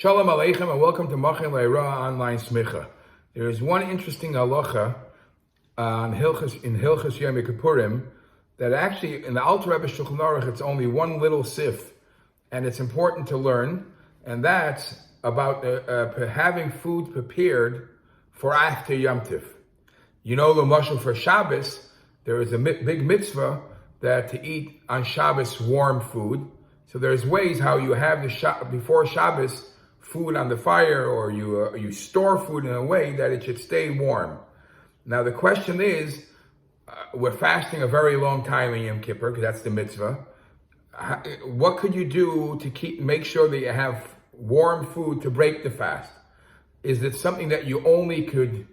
Shalom Aleichem and welcome to Machin Le'Ra Online Smicha. There is one interesting halacha in Hilchos Yom Kippurim that actually in the Alter Rebbe Shulchan Aruch it's only one little sif, and it's important to learn, and that's about having food prepared for after Yom Tif. You know, the mashal for Shabbos, there is a big mitzvah that to eat on Shabbos warm food. So there's ways how you have before Shabbos food on the fire, or you store food in a way that it should stay warm. Now the question is, we're fasting a very long time in Yom Kippur, because that's the mitzvah. What could you do to make sure that you have warm food to break the fast? Is it something that you only could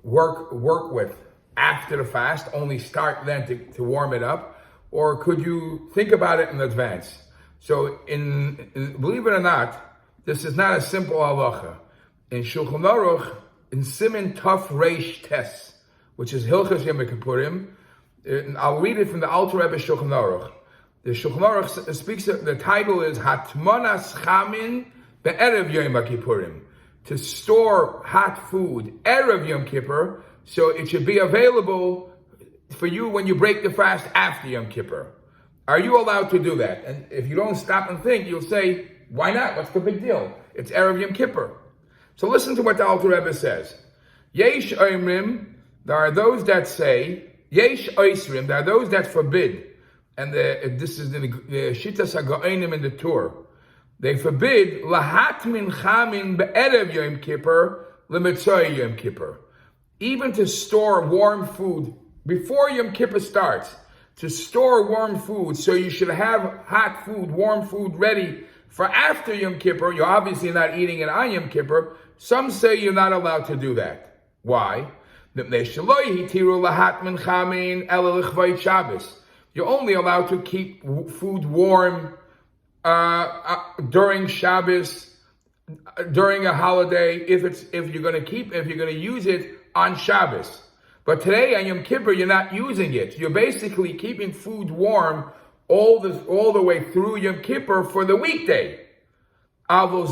work with after the fast, only start then to warm it up? Or could you think about it in advance? So believe it or not, this is not a simple halacha. In Shulchan Aruch, in Siman Taf Reish Tes, which is Hilchos Yom Kippurim, and I'll read it from the Alter Rebbe Shulchan Aruch. The Shulchan Aruch speaks, the title is Hatmanas Chamin Be'erev Yom Kippurim, to store hot food Erev Yom Kippur, so it should be available for you when you break the fast after Yom Kippur. Are you allowed to do that? And if you don't stop and think, you'll say, why not? What's the big deal? It's Erev Yom Kippur. So listen to what the Alter Rebbe says. Yesh Oimrim, there are those that say, Yesh Oisrim, there are those that forbid, and this is the Shittas HaGa'onim in the Torah. They forbid lahat min chamin be'erev Yom Kippur le'mitzvah Yom Kippur. Even to store warm food before Yom Kippur starts, to store warm food, so you should have hot food, warm food ready for after Yom Kippur. You're obviously not eating it on Yom Kippur. Some say you're not allowed to do that. Why? You're only allowed to keep food warm during Shabbos, during a holiday, if you're going to use it on Shabbos. But today on Yom Kippur, you're not using it. You're basically keeping food warm all the way through Yom Kippur for the weekday. Now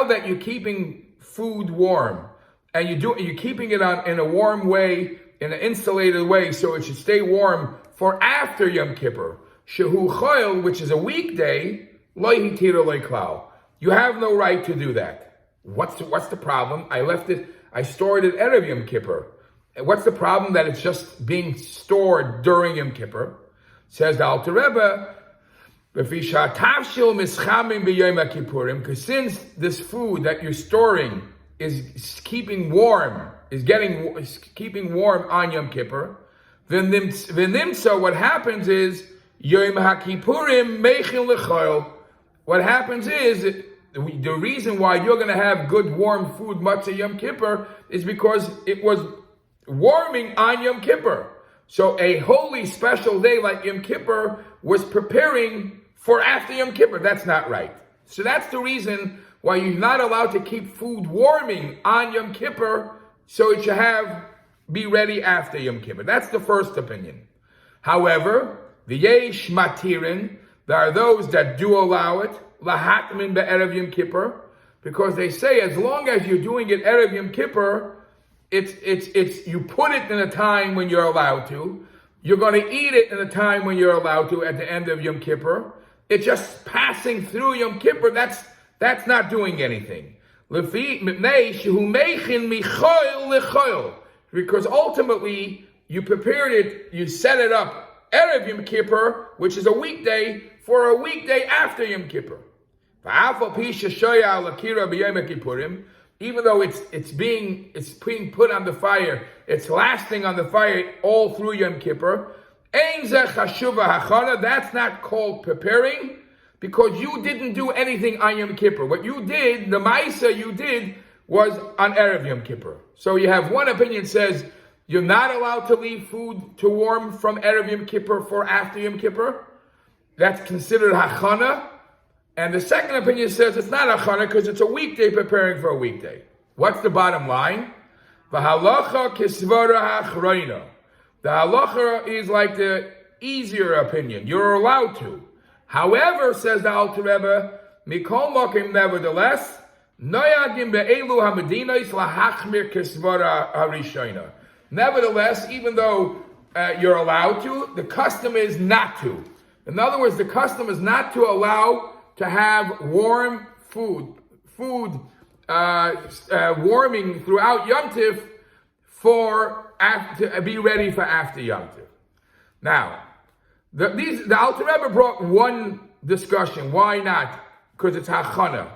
that you're keeping food warm, and you're keeping it in a warm way, in an insulated way, so it should stay warm for after Yom Kippur, shehu chayil, which is a weekday, lo hitira lo klal. You have no right to do that. What's the problem? I stored it Erev Yom Kippur. What's the problem that it's just being stored during Yom Kippur? Says the Alter Rebbe, because since this food that you're storing is keeping warm on Yom Kippur, then so what happens is Yom HaKippurim meichin l'chayil. What happens is the reason why you're going to have good warm food matzah Yom Kippur is because it was warming on Yom Kippur. So a holy special day like Yom Kippur was preparing for after Yom Kippur. That's not right. So that's the reason why you're not allowed to keep food warming on Yom Kippur, so it should be ready after Yom Kippur. That's the first opinion. However, the yesh matirin, there are those that do allow it, lahatmin be'erev Yom Kippur, because they say as long as you're doing it Erev Yom Kippur, it's you put it in a time when you're allowed to. You're going to eat it in a time when you're allowed to at the end of Yom Kippur. It's just passing through Yom Kippur. That's not doing anything. Because ultimately you prepared it, you set it up Erev Yom Kippur, which is a weekday, for a weekday after Yom Kippur. Even though it's being put on the fire, it's lasting on the fire all through Yom Kippur. That's not called preparing, because you didn't do anything on Yom Kippur. What you did, the ma'isa you did, was on Erev Yom Kippur. So you have one opinion says you're not allowed to leave food to warm from Erev Yom Kippur for after Yom Kippur. That's considered hachana. And the second opinion says it's not hachana because it's a weekday preparing for a weekday. What's the bottom line? V'halacha kisvara hachroina. The halacha is like the easier opinion. You're allowed to. However, says the Alter Rebbe, Mikol Mokim, nevertheless, Noyagim be'elu hamedinais lahachmir kisvara harishayna. Nevertheless, even though you're allowed to, the custom is not to. In other words, the custom is not to allow to have warm food warming throughout Yom Tif to be ready for after Yom Tif. Now, the Alter Rebbe brought one discussion. Why not? Because it's hachana.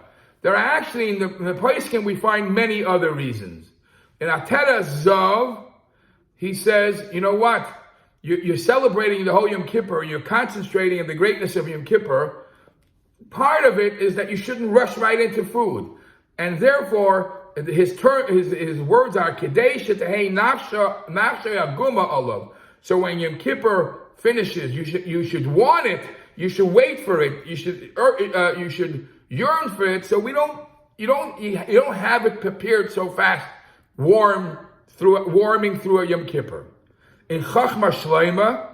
There are actually, in the Poskim, we find many other reasons. In Atera Zav, he says, you know what? You're celebrating the whole Yom Kippur, you're concentrating on the greatness of Yom Kippur. Part of it is that you shouldn't rush right into food. And therefore, his words are, Kedei shetehei nafsha aguma olav. So when Yom Kippur finishes, you should want it, you should wait for it, you should yearn for it, so you don't have it prepared so fast, warming through a Yom Kippur. In Chachma Shleima,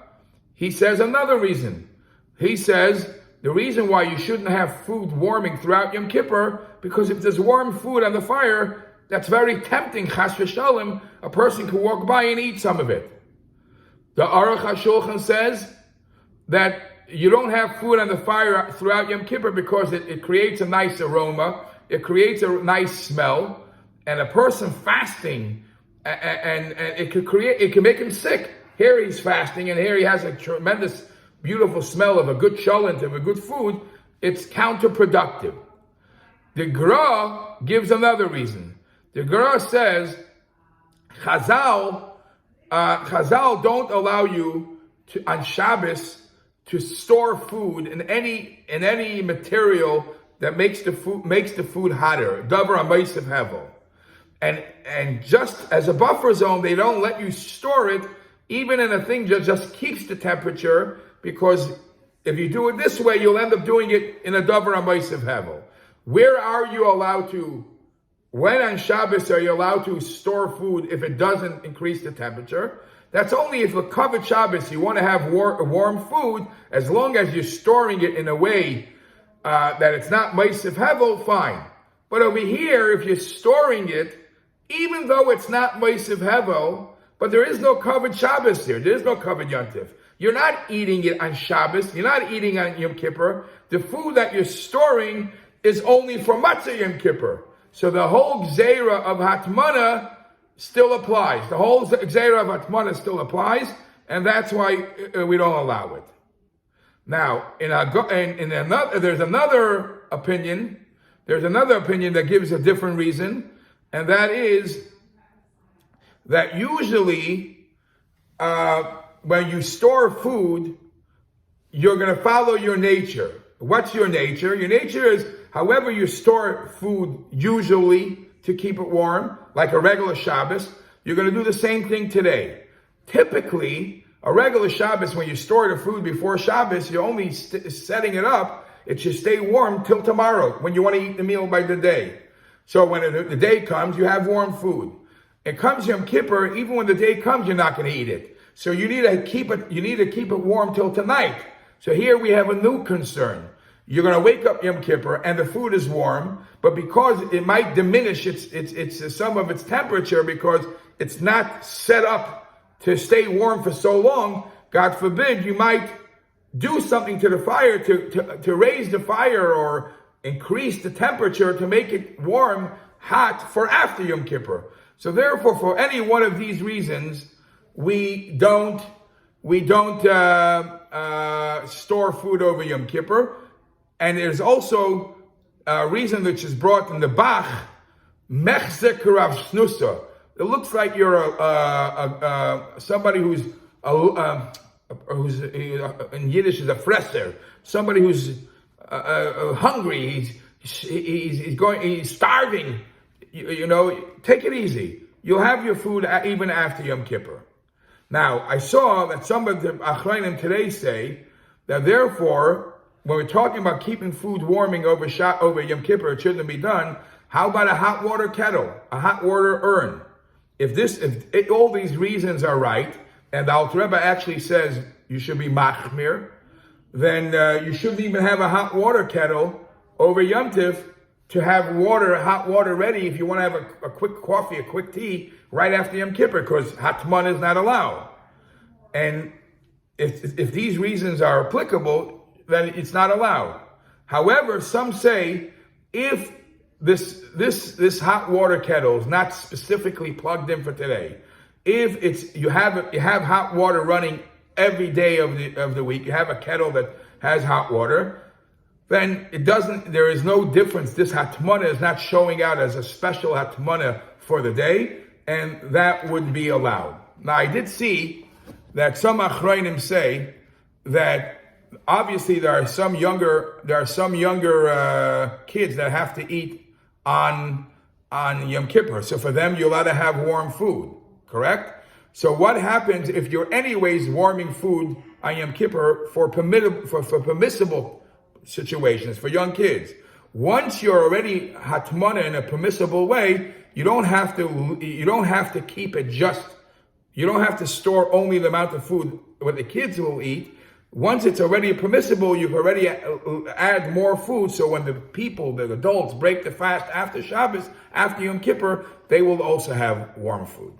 he says another reason. He says the reason why you shouldn't have food warming throughout Yom Kippur, because if there's warm food on the fire, that's very tempting. Chas v'shalom, a person can walk by and eat some of it. The Aruch HaShulchan says that you don't have food on the fire throughout Yom Kippur because it creates a nice aroma, it creates a nice smell, and a person fasting, and it can make him sick. Here he's fasting, and here he has a tremendous, beautiful smell of a good cholent, of a good food. It's counterproductive. The Gra gives another reason. The Gra says, Chazal don't allow you on Shabbos to store food in any material that makes the food hotter. Davar ha'meisav hevel. And just as a buffer zone, they don't let you store it even in a thing that just keeps the temperature, because if you do it this way, you'll end up doing it in a davar ha'meisav hevel. Where are you allowed to? When on Shabbos are you allowed to store food if it doesn't increase the temperature? That's only if a covered Shabbos, you want to have warm food, as long as you're storing it in a way that it's not meisav hevel, fine. But over here, if you're storing it, even though it's not meisav hevel, but there is no covered Shabbos here, there is no covered Yom Tif. You're not eating it on Shabbos, you're not eating on Yom Kippur. The food that you're storing is only for Matzah Yom Kippur. So the whole Gzeira of Hatmana still applies. The whole Gzeira of Hatmana still applies, and that's why we don't allow it. Now, there's another opinion. There's another opinion that gives a different reason, and that is that usually when you store food, you're going to follow your nature. What's your nature? Your nature is however you store food usually to keep it warm, like a regular Shabbos, you're going to do the same thing today. Typically, a regular Shabbos, when you store the food before Shabbos, you're only setting it up. It should stay warm till tomorrow when you want to eat the meal by the day. So when the day comes, you have warm food. It comes Yom Kippur, even when the day comes, you're not going to eat it. So you need to keep it warm till tonight. So here we have a new concern. You're going to wake up Yom Kippur and the food is warm, but because it might diminish its some of its temperature because it's not set up to stay warm for so long, God forbid, you might do something to the fire to raise the fire or increase the temperature to make it warm, hot for after Yom Kippur. So therefore, for any one of these reasons, we don't store food over Yom Kippur. And there's also a reason which is brought in the Bach, Mechzek Rav Snusa. It looks like you're somebody who's in Yiddish is a fresser, somebody who's hungry. He's starving. You know, take it easy. You'll have your food even after Yom Kippur. Now, I saw that some of the Achrayim today say that therefore, when we're talking about keeping food warming over Yom Kippur, it shouldn't be done. How about a hot water kettle, a hot water urn? If all these reasons are right, and the Alter Rebbe actually says you should be machmir, then you shouldn't even have a hot water kettle over Yom Tif to have hot water ready if you want to have a quick coffee, a quick tea right after Yom Kippur, because hatman is not allowed. And if these reasons are applicable, then it's not allowed. However, some say if this hot water kettle is not specifically plugged in for today, if it's you have hot water running every day of the week, you have a kettle that has hot water, then there is no difference. This hatmana is not showing out as a special hatmana for the day, and that would be allowed. Now, I did see that some achronim say that obviously there are some younger kids that have to eat on Yom Kippur. So for them, you're allowed to have warm food, correct? So what happens if you're anyways warming food on Yom Kippur for permissible situations for young kids? Once you're already hatmana in a permissible way, you don't have to keep it you don't have to store only the amount of food what the kids will eat. Once it's already permissible, you can already add more food. So when the adults break the fast after Shabbos, after Yom Kippur, they will also have warm food.